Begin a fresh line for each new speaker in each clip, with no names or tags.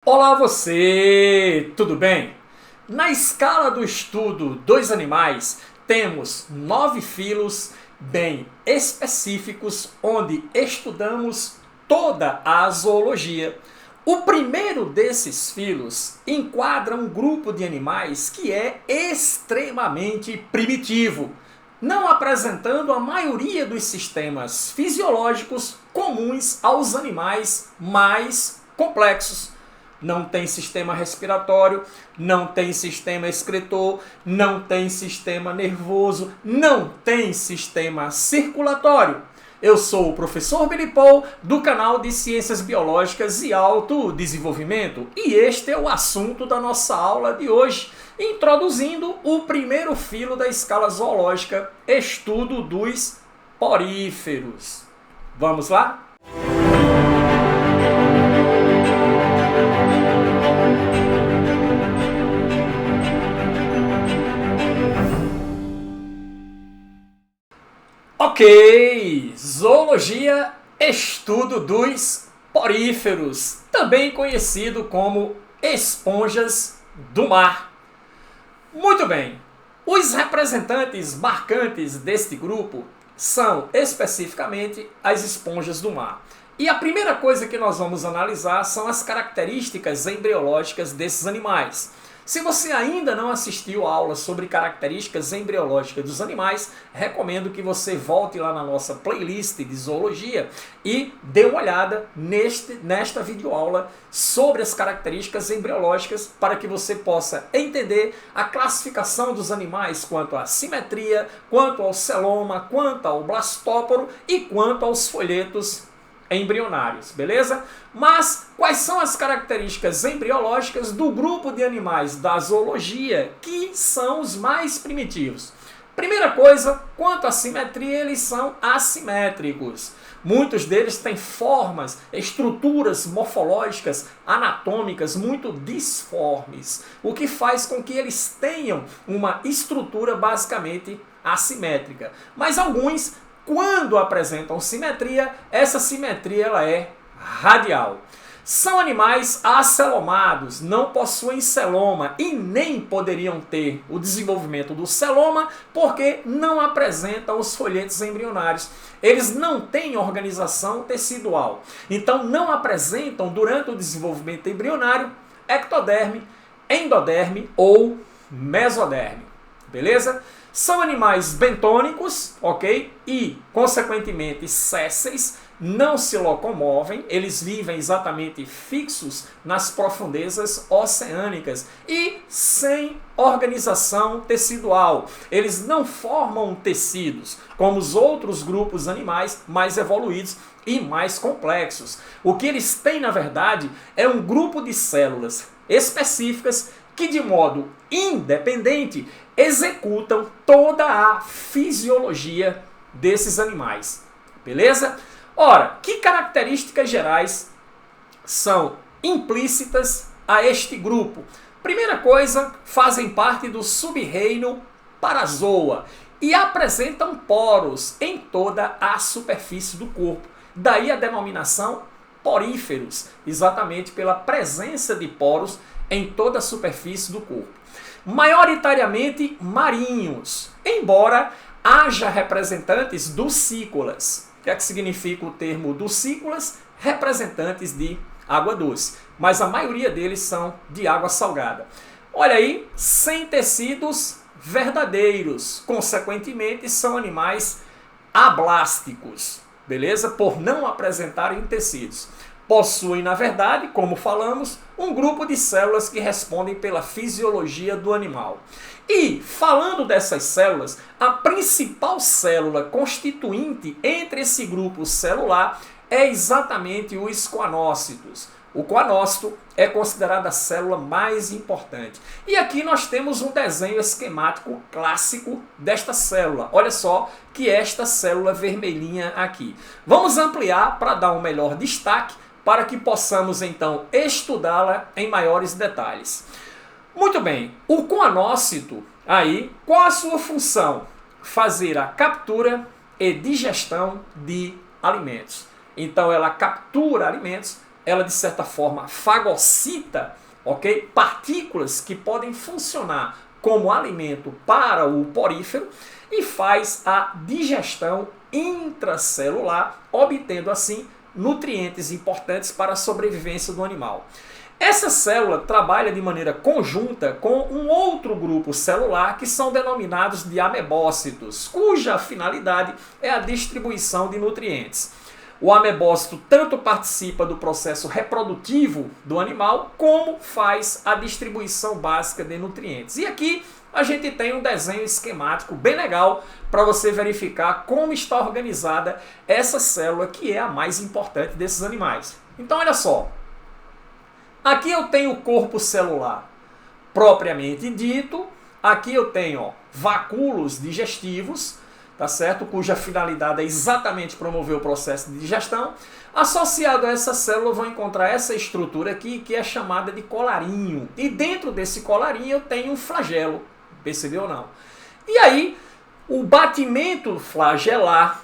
Olá você, tudo bem? Na escala do estudo dos animais, temos 9 filos bem específicos onde estudamos toda a zoologia. O primeiro desses filos enquadra um grupo de animais que é extremamente primitivo, não apresentando a maioria dos sistemas fisiológicos comuns aos animais mais complexos. Não tem sistema respiratório, não tem sistema excretor, não tem sistema nervoso, não tem sistema circulatório. Eu sou o professor Billy Paul, do canal de Ciências Biológicas e Autodesenvolvimento, e este é o assunto da nossa aula de hoje, introduzindo o primeiro filo da escala zoológica, estudo dos poríferos. Vamos lá? Ok, zoologia, estudo dos poríferos, também conhecido como esponjas do mar. Muito bem, os representantes marcantes deste grupo são especificamente as esponjas do mar. E a primeira coisa que nós vamos analisar são as características embriológicas desses animais. Se você ainda não assistiu a aula sobre características embriológicas dos animais, recomendo que você volte lá na nossa playlist de zoologia e dê uma olhada nesta videoaula sobre as características embriológicas para que você possa entender a classificação dos animais quanto à simetria, quanto ao celoma, quanto ao blastóporo e quanto aos folhetos embrionários, beleza? Mas quais são as características embriológicas do grupo de animais da zoologia que são os mais primitivos? Primeira coisa, quanto à simetria, eles são assimétricos. Muitos deles têm formas, estruturas morfológicas, anatômicas muito disformes, o que faz com que eles tenham uma estrutura basicamente assimétrica. Mas alguns, quando apresentam simetria, essa simetria ela é radial. São animais acelomados, não possuem celoma e nem poderiam ter o desenvolvimento do celoma porque não apresentam os folhetos embrionários. Eles não têm organização tecidual, então não apresentam durante o desenvolvimento embrionário ectoderme, endoderme ou mesoderme. Beleza? São animais bentônicos, ok? E, consequentemente, sésseis, não se locomovem, eles vivem exatamente fixos nas profundezas oceânicas e sem organização tecidual. Eles não formam tecidos, como os outros grupos animais mais evoluídos e mais complexos. O que eles têm, na verdade, é um grupo de células específicas que, de modo independente, executam toda a fisiologia desses animais. Beleza? Ora, que características gerais são implícitas a este grupo? Primeira coisa, fazem parte do sub-reino Parazoa e apresentam poros em toda a superfície do corpo. Daí a denominação poríferos, exatamente pela presença de poros em toda a superfície do corpo. Maioritariamente marinhos, embora haja representantes ducícolas. O que é que significa o termo ducícolas? Representantes de água doce, mas a maioria deles são de água salgada. Olha aí, sem tecidos verdadeiros, consequentemente são animais ablásticos, beleza? Por não apresentarem tecidos. Possuem, na verdade, como falamos, um grupo de células que respondem pela fisiologia do animal. E, falando dessas células, a principal célula constituinte entre esse grupo celular é exatamente os coanócitos. O coanócito é considerado a célula mais importante. E aqui nós temos um desenho esquemático clássico desta célula. Olha só que esta célula vermelhinha aqui. Vamos ampliar para dar um melhor destaque, para que possamos então estudá-la em maiores detalhes. Muito bem, o coanócito, aí, qual a sua função? Fazer a captura e digestão de alimentos. Então ela captura alimentos ela de certa forma fagocita, ok? Partículas que podem funcionar como alimento para o porífero e faz a digestão intracelular, obtendo assim nutrientes importantes para a sobrevivência do animal. Essa célula trabalha de maneira conjunta com um outro grupo celular que são denominados de amebócitos, cuja finalidade é a distribuição de nutrientes. O amebócito tanto participa do processo reprodutivo do animal, como faz a distribuição básica de nutrientes. E aqui a gente tem um desenho esquemático bem legal para você verificar como está organizada essa célula, que é a mais importante desses animais. Então olha só, aqui eu tenho o corpo celular propriamente dito, aqui eu tenho vacúolos digestivos, tá certo? Cuja finalidade é exatamente promover o processo de digestão. Associado a essa célula, vou encontrar essa estrutura aqui, que é chamada de colarinho. E dentro desse colarinho eu tenho um flagelo. Percebeu ou não? E aí, o batimento flagelar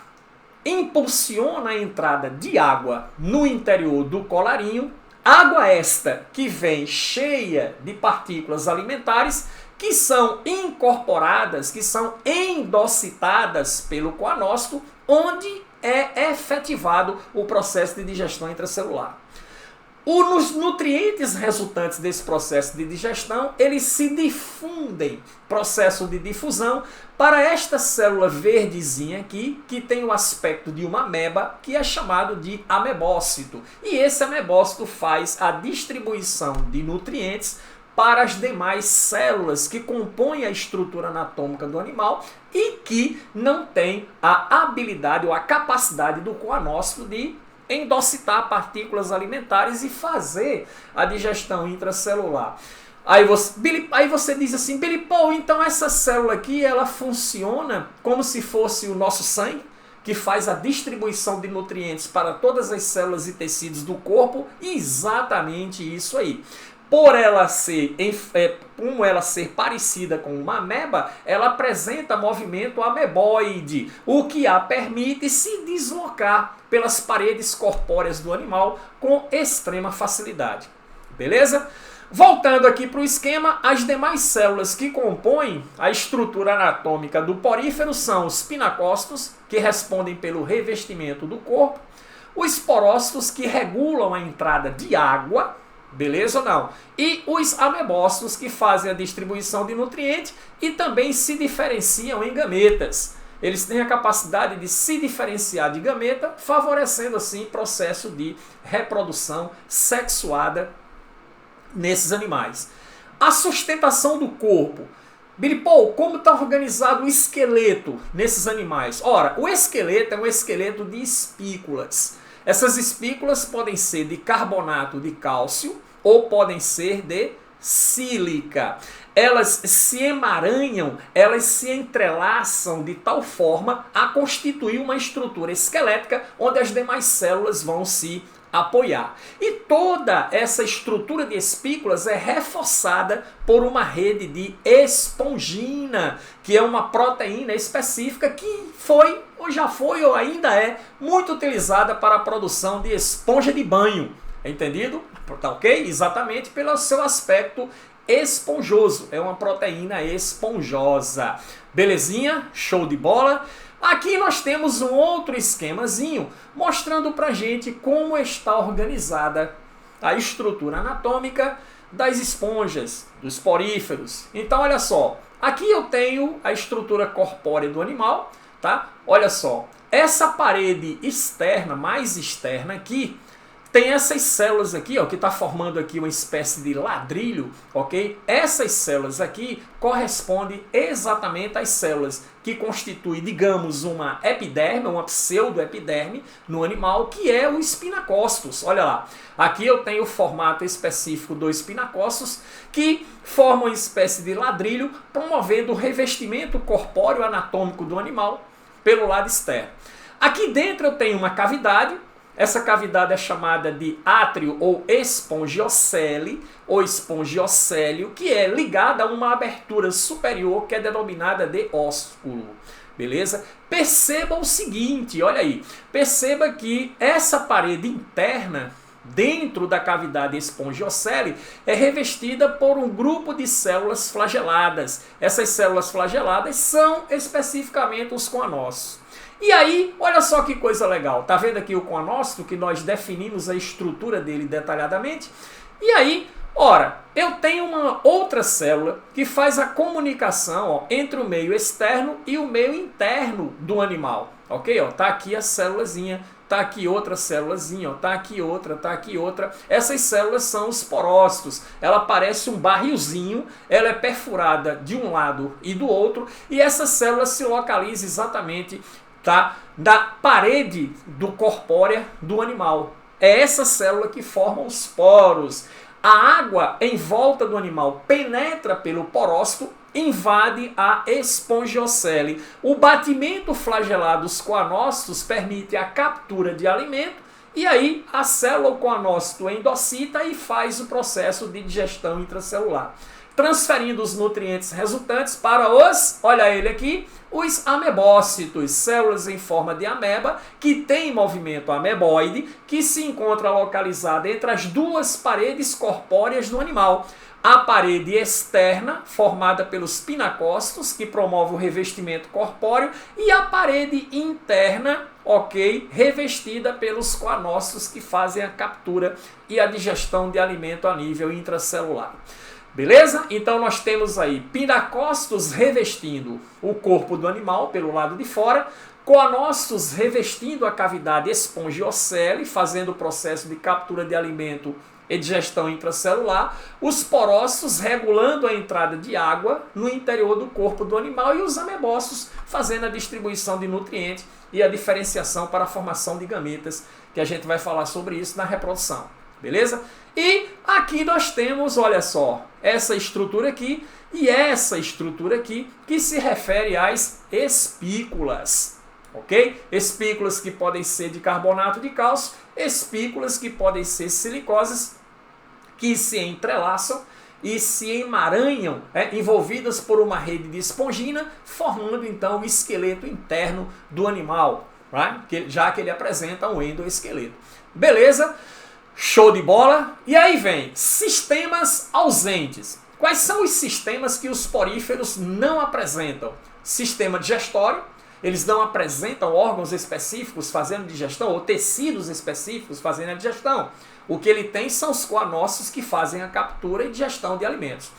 impulsiona a entrada de água no interior do colarinho. Água esta que vem cheia de partículas alimentares, que são incorporadas, que são endocitadas pelo coanócito, onde é efetivado o processo de digestão intracelular. Os nutrientes resultantes desse processo de digestão, eles se difundem, processo de difusão, para esta célula verdezinha aqui, que tem o aspecto de uma ameba, que é chamado de amebócito. E esse amebócito faz a distribuição de nutrientes para as demais células que compõem a estrutura anatômica do animal e que não tem a habilidade ou a capacidade do coanócito de endocitar partículas alimentares e fazer a digestão intracelular. Aí você diz assim, Billy Paul, então essa célula aqui, ela funciona como se fosse o nosso sangue, que faz a distribuição de nutrientes para todas as células e tecidos do corpo? Exatamente isso aí. Por ela ser, como ela ser parecida com uma ameba, ela apresenta movimento ameboide, o que a permite se deslocar pelas paredes corpóreas do animal com extrema facilidade. Beleza? Voltando aqui para o esquema, as demais células que compõem a estrutura anatômica do porífero são os pinacócitos, que respondem pelo revestimento do corpo, os porócitos, que regulam a entrada de água, beleza ou não? E os amebócitos, que fazem a distribuição de nutrientes e também se diferenciam em gametas. Eles têm a capacidade de se diferenciar de gameta, favorecendo assim o processo de reprodução sexuada nesses animais. A sustentação do corpo. Billy Paul, como está organizado o esqueleto nesses animais? Ora, o esqueleto é um esqueleto de espículas. Essas espículas podem ser de carbonato de cálcio ou podem ser de sílica. Elas se emaranham, elas se entrelaçam de tal forma a constituir uma estrutura esquelética onde as demais células vão se apoiar. E toda essa estrutura de espículas é reforçada por uma rede de espongina, que é uma proteína específica que foi, ou já foi, ou ainda é muito utilizada para a produção de esponja de banho. Entendido? Tá ok? Exatamente pelo seu aspecto esponjoso. É uma proteína esponjosa. Belezinha? Show de bola? Aqui nós temos um outro esquemazinho mostrando pra gente como está organizada a estrutura anatômica das esponjas, dos poríferos. Então olha só, aqui eu tenho a estrutura corpórea do animal, tá? Olha só, essa parede externa, mais externa aqui, tem essas células aqui, ó, que está formando aqui uma espécie de ladrilho, ok? Essas células aqui correspondem exatamente às células que constituem, digamos, uma epiderme, uma pseudoepiderme no animal, que é o espinacócitos. Olha lá, aqui eu tenho o formato específico do espinacócitos, que forma uma espécie de ladrilho, promovendo o revestimento corpóreo anatômico do animal pelo lado externo. Aqui dentro eu tenho uma cavidade. Essa cavidade é chamada de átrio ou espongiocele, ou espongiocélio, que é ligada a uma abertura superior que é denominada de ósculo. Beleza? Perceba o seguinte, olha aí. Perceba que essa parede interna dentro da cavidade espongiocele, é revestida por um grupo de células flageladas. Essas células flageladas são especificamente os coanócitos. E aí, olha só que coisa legal. Tá vendo aqui o coanócito, que nós definimos a estrutura dele detalhadamente? E aí, ora, eu tenho uma outra célula que faz a comunicação, ó, entre o meio externo e o meio interno do animal. Ok? Ó, tá aqui a célulazinha, tá aqui outra célulazinha, ó, tá aqui outra, tá aqui outra. Essas células são os porócitos. Ela parece um barrilzinho, ela é perfurada de um lado e do outro, e essa célula se localiza exatamente, tá, da parede do corpórea do animal. É essa célula que forma os poros. A água em volta do animal penetra pelo porócito, invade a espongiocele. O batimento flagelar dos coanócitos permite a captura de alimento, e aí a célula coanócito endocita e faz o processo de digestão intracelular, transferindo os nutrientes resultantes para os, olha ele aqui, os amebócitos, células em forma de ameba, que tem movimento ameboide, que se encontra localizada entre as duas paredes corpóreas do animal. A parede externa, formada pelos pinacócitos, que promove o revestimento corpóreo, e a parede interna, ok, revestida pelos coanócitos, que fazem a captura e a digestão de alimento a nível intracelular. Beleza? Então nós temos aí pinacócitos revestindo o corpo do animal pelo lado de fora, coanócitos revestindo a cavidade espongiocele, fazendo o processo de captura de alimento e digestão intracelular, os porócitos regulando a entrada de água no interior do corpo do animal e os amebócitos fazendo a distribuição de nutrientes e a diferenciação para a formação de gametas, que a gente vai falar sobre isso na reprodução. Beleza? E aqui nós temos, olha só, essa estrutura aqui e essa estrutura aqui, que se refere às espículas. Ok? Espículas que podem ser de carbonato de cálcio, espículas que podem ser silicoses, que se entrelaçam e se emaranham, envolvidas por uma rede de espongina, formando então o esqueleto interno do animal, right? Já que ele apresenta um endoesqueleto. Beleza? Show de bola! E aí vem sistemas ausentes. Quais são os sistemas que os poríferos não apresentam? Sistema digestório. Eles não apresentam órgãos específicos fazendo digestão ou tecidos específicos fazendo a digestão. O que ele tem são os coanócitos que fazem a captura e digestão de alimentos.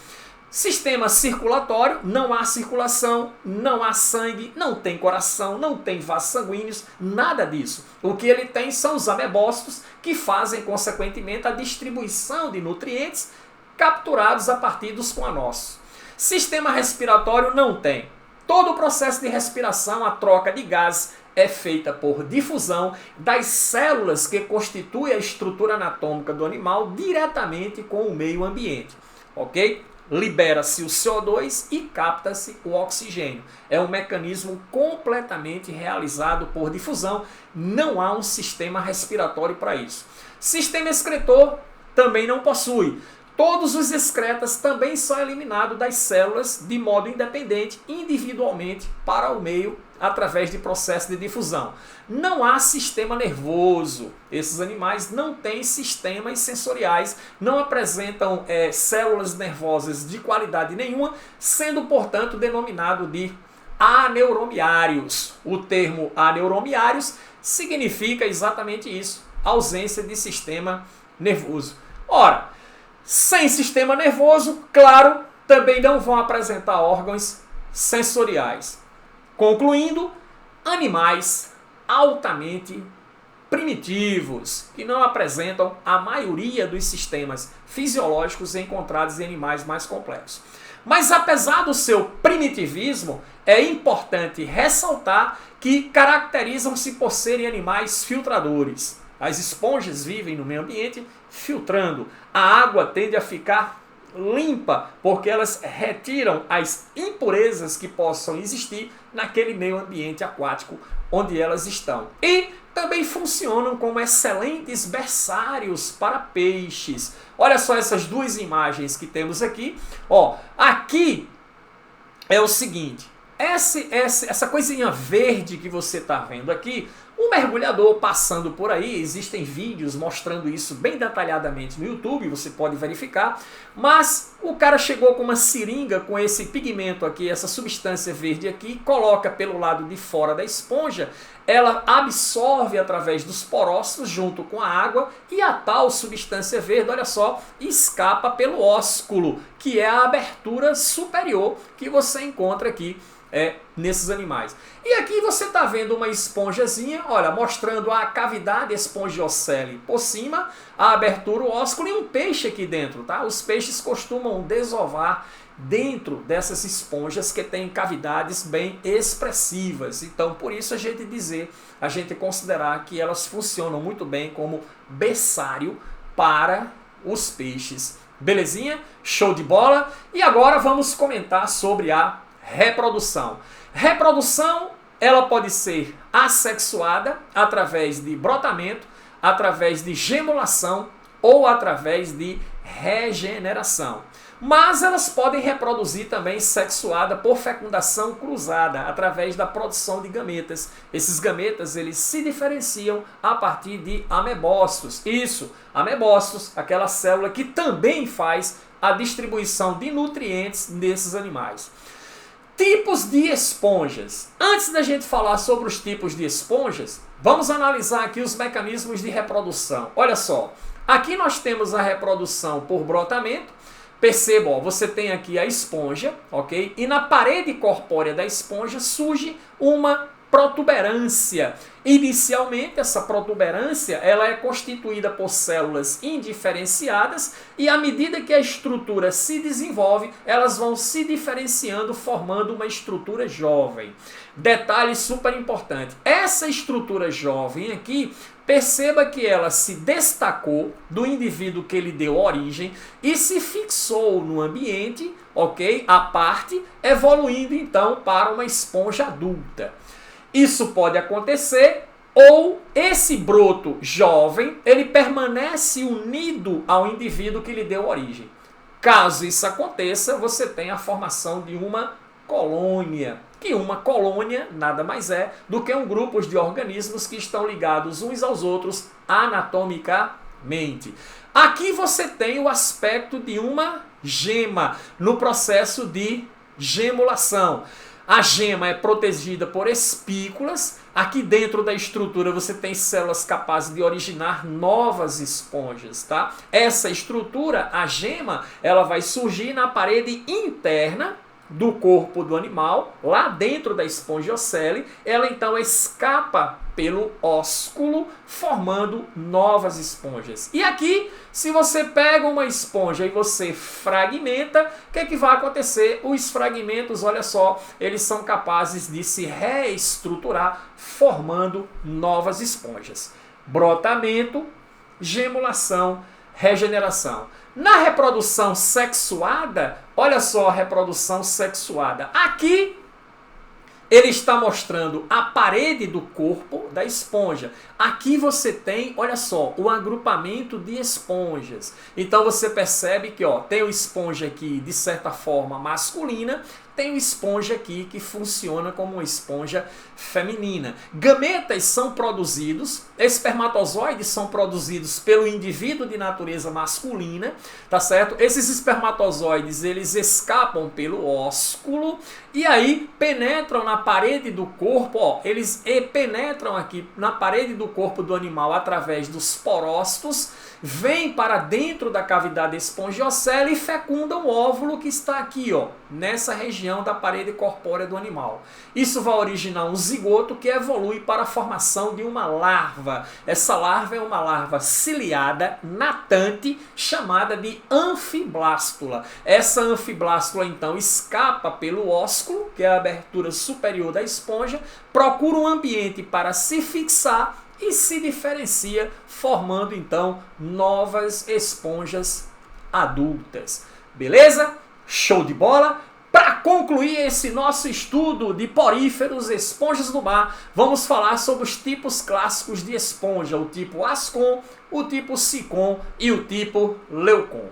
Sistema circulatório, não há circulação, não há sangue, não tem coração, não tem vasos sanguíneos, nada disso. O que ele tem são os amebócitos que fazem, consequentemente, a distribuição de nutrientes capturados a partir dos coanócitos. Sistema respiratório não tem. Todo o processo de respiração, a troca de gases, é feita por difusão das células que constituem a estrutura anatômica do animal diretamente com o meio ambiente. Ok? Libera-se o CO2 e capta-se o oxigênio. É um mecanismo completamente realizado por difusão. Não há um sistema respiratório para isso. Sistema excretor também não possui. Todos os excretas também são eliminados das células de modo independente, individualmente, para o meio, através de processo de difusão. Não há sistema nervoso. Esses animais não têm sistemas sensoriais, não apresentam células nervosas de qualidade nenhuma, sendo, portanto, denominado de aneuromiários. O termo aneuromiários significa exatamente isso, ausência de sistema nervoso. Ora, sem sistema nervoso, claro, também não vão apresentar órgãos sensoriais. Concluindo, animais altamente primitivos, que não apresentam a maioria dos sistemas fisiológicos encontrados em animais mais complexos. Mas apesar do seu primitivismo, é importante ressaltar que caracterizam-se por serem animais filtradores. As esponjas vivem no meio ambiente filtrando. A água tende a ficar limpa, porque elas retiram as impurezas que possam existir naquele meio ambiente aquático onde elas estão. E também funcionam como excelentes berçários para peixes. Olha só essas duas imagens que temos aqui. Ó, aqui é o seguinte, essa coisinha verde que você está vendo aqui, O mergulhador passando por aí, existem vídeos mostrando isso bem detalhadamente no YouTube, você pode verificar, mas o cara chegou com uma seringa com esse pigmento aqui, essa substância verde aqui, coloca pelo lado de fora da esponja, ela absorve através dos porócitos junto com a água e a tal substância verde, olha só, escapa pelo ósculo, que é a abertura superior que você encontra aqui nesses animais. E aqui você está vendo uma esponjazinha, olha, mostrando a cavidade espongiocele por cima, a abertura, o ósculo e um peixe aqui dentro, tá? Os peixes costumam desovar dentro dessas esponjas que têm cavidades bem expressivas. Então, por isso a gente considerar que elas funcionam muito bem como berçário para os peixes. Belezinha? Show de bola? E agora vamos comentar sobre a reprodução. Reprodução, ela pode ser assexuada através de brotamento, através de gemulação ou através de regeneração. Mas elas podem reproduzir também sexuada por fecundação cruzada, através da produção de gametas. Esses gametas, eles se diferenciam a partir de amebócitos. Isso, amebócitos, aquela célula que também faz a distribuição de nutrientes nesses animais. Tipos de esponjas. Antes da gente falar sobre os tipos de esponjas, vamos analisar aqui os mecanismos de reprodução. Olha só, aqui nós temos a reprodução por brotamento. Perceba, ó, você tem aqui a esponja, ok? E na parede corpórea da esponja surge uma protuberância. Inicialmente, essa protuberância ela é constituída por células indiferenciadas e à medida que a estrutura se desenvolve, elas vão se diferenciando, formando uma estrutura jovem. Detalhe super importante, essa estrutura jovem aqui, perceba que ela se destacou do indivíduo que lhe deu origem e se fixou no ambiente, ok? À parte, evoluindo então para uma esponja adulta. Isso pode acontecer ou esse broto jovem, ele permanece unido ao indivíduo que lhe deu origem. Caso isso aconteça, você tem a formação de uma colônia. Que uma colônia nada mais é do que um grupo de organismos que estão ligados uns aos outros anatomicamente. Aqui você tem o aspecto de uma gema no processo de gemulação. A gema é protegida por espículas. Aqui dentro da estrutura você tem células capazes de originar novas esponjas, tá? Essa estrutura, a gema, ela vai surgir na parede interna do corpo do animal, lá dentro da espongiocele, ela então escapa pelo ósculo, formando novas esponjas. E aqui, se você pega uma esponja e você fragmenta, o que é que vai acontecer? Os fragmentos, olha só, eles são capazes de se reestruturar, formando novas esponjas. Brotamento, gemulação, regeneração. Na reprodução sexuada, olha só a reprodução sexuada. Aqui ele está mostrando a parede do corpo da esponja. Aqui você tem, olha só, o agrupamento de esponjas. Então você percebe que tem uma esponja aqui de certa forma masculina, tem uma esponja aqui que funciona como uma esponja feminina. Gametas são produzidos, espermatozoides são produzidos pelo indivíduo de natureza masculina, tá certo? Esses espermatozoides, eles escapam pelo ósculo e aí penetram na parede do corpo, eles penetram aqui na parede do corpo do animal através dos porócitos, vêm para dentro da cavidade espongiocele e fecundam o óvulo que está aqui, nessa região da parede corpórea do animal. Isso vai originar um zigoto que evolui para a formação de uma larva. Essa larva é uma larva ciliada, natante, chamada de anfiblástula. Essa anfiblástula, então, escapa pelo ósculo, que é a abertura superior da esponja, procura um ambiente para se fixar e se diferencia, formando então novas esponjas adultas. Beleza? Show de bola? Para concluir esse nosso estudo de poríferos, esponjas do mar, vamos falar sobre os tipos clássicos de esponja, o tipo ascon, o tipo sicon e o tipo leucon.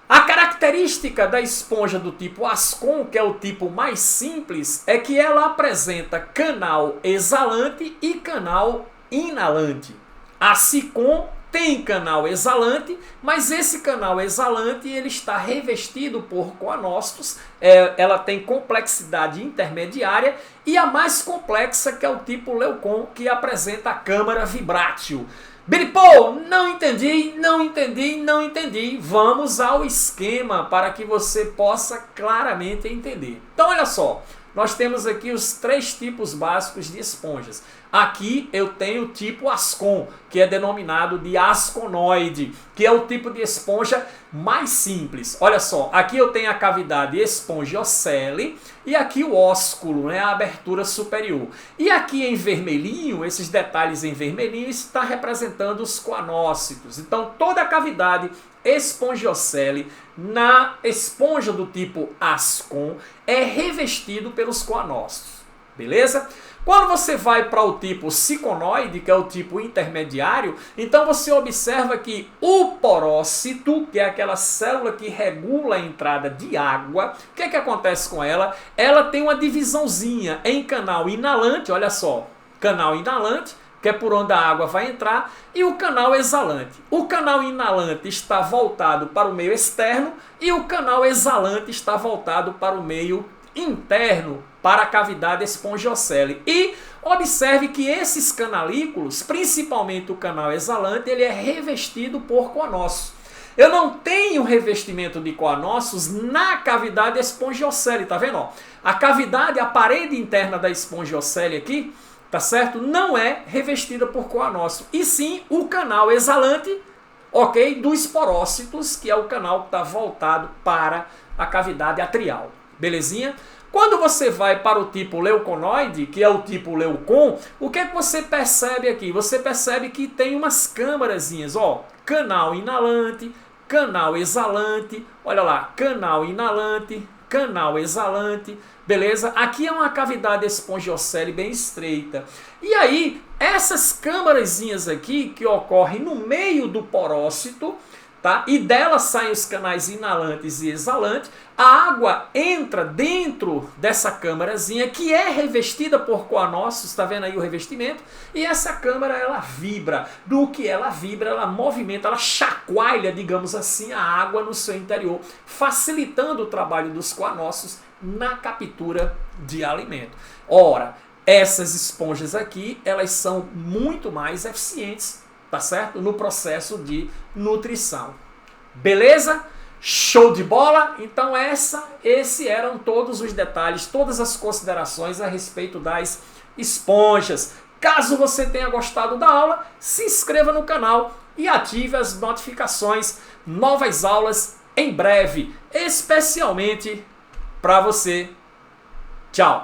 A característica característica da esponja do tipo Ascom, que é o tipo mais simples, é que ela apresenta canal exalante e canal inalante. A Sicom tem canal exalante, mas esse canal exalante ele está revestido por coanócitos, ela tem complexidade intermediária, e a mais complexa que é o tipo Leucon, que apresenta a câmara vibrátil. Billy Paul, não entendi. Vamos ao esquema para que você possa claramente entender. Então olha só, nós temos aqui os 3 tipos básicos de esponjas. Aqui eu tenho o tipo Ascom, que é denominado de asconoide, que é o tipo de esponja mais simples. Olha só, aqui eu tenho a cavidade espongiocele e aqui o ósculo, né, a abertura superior. E aqui em vermelhinho, esses detalhes em vermelhinho, está representando os coanócitos. Então toda a cavidade espongiocele na esponja do tipo Ascom é revestido pelos coanócitos. Beleza? Quando você vai para o tipo ciconoide, que é o tipo intermediário, então você observa que o porócito, que é aquela célula que regula a entrada de água, o que é que acontece com ela? Ela tem uma divisãozinha em canal inalante, olha só, canal inalante, que é por onde a água vai entrar, e o canal exalante. O canal inalante está voltado para o meio externo e o canal exalante está voltado para o meio interno, para a cavidade espongiocele. E observe que esses canalículos, principalmente o canal exalante, ele é revestido por coanócitos. Eu não tenho revestimento de coanócitos na cavidade espongiocele, tá vendo? Ó, a cavidade, a parede interna da espongiocele aqui, tá certo? Não é revestida por coanócito, e sim o canal exalante, ok? Dos porócitos, que é o canal que está voltado para a cavidade atrial. Belezinha? Quando você vai para o tipo leuconoide, que é o tipo Leucon, o que é que você percebe aqui? Você percebe que tem umas câmarazinhas, ó, canal inalante, canal exalante, olha lá, canal inalante, canal exalante, beleza? Aqui é uma cavidade espongiocele bem estreita. E aí, essas câmarazinhas aqui, que ocorrem no meio do porócito, tá? E delas saem os canais inalantes e exalantes, a água entra dentro dessa câmarazinha que é revestida por coanócitos, está vendo aí o revestimento? E essa câmara ela vibra, do que ela vibra, ela movimenta, ela chacoalha, digamos assim, a água no seu interior, facilitando o trabalho dos coanócitos na captura de alimento. Ora, essas esponjas aqui, elas são muito mais eficientes, tá certo? No processo de nutrição. Beleza? Show de bola? Então esses eram todos os detalhes, todas as considerações a respeito das esponjas. Caso você tenha gostado da aula, se inscreva no canal e ative as notificações. Novas aulas em breve, especialmente para você. Tchau!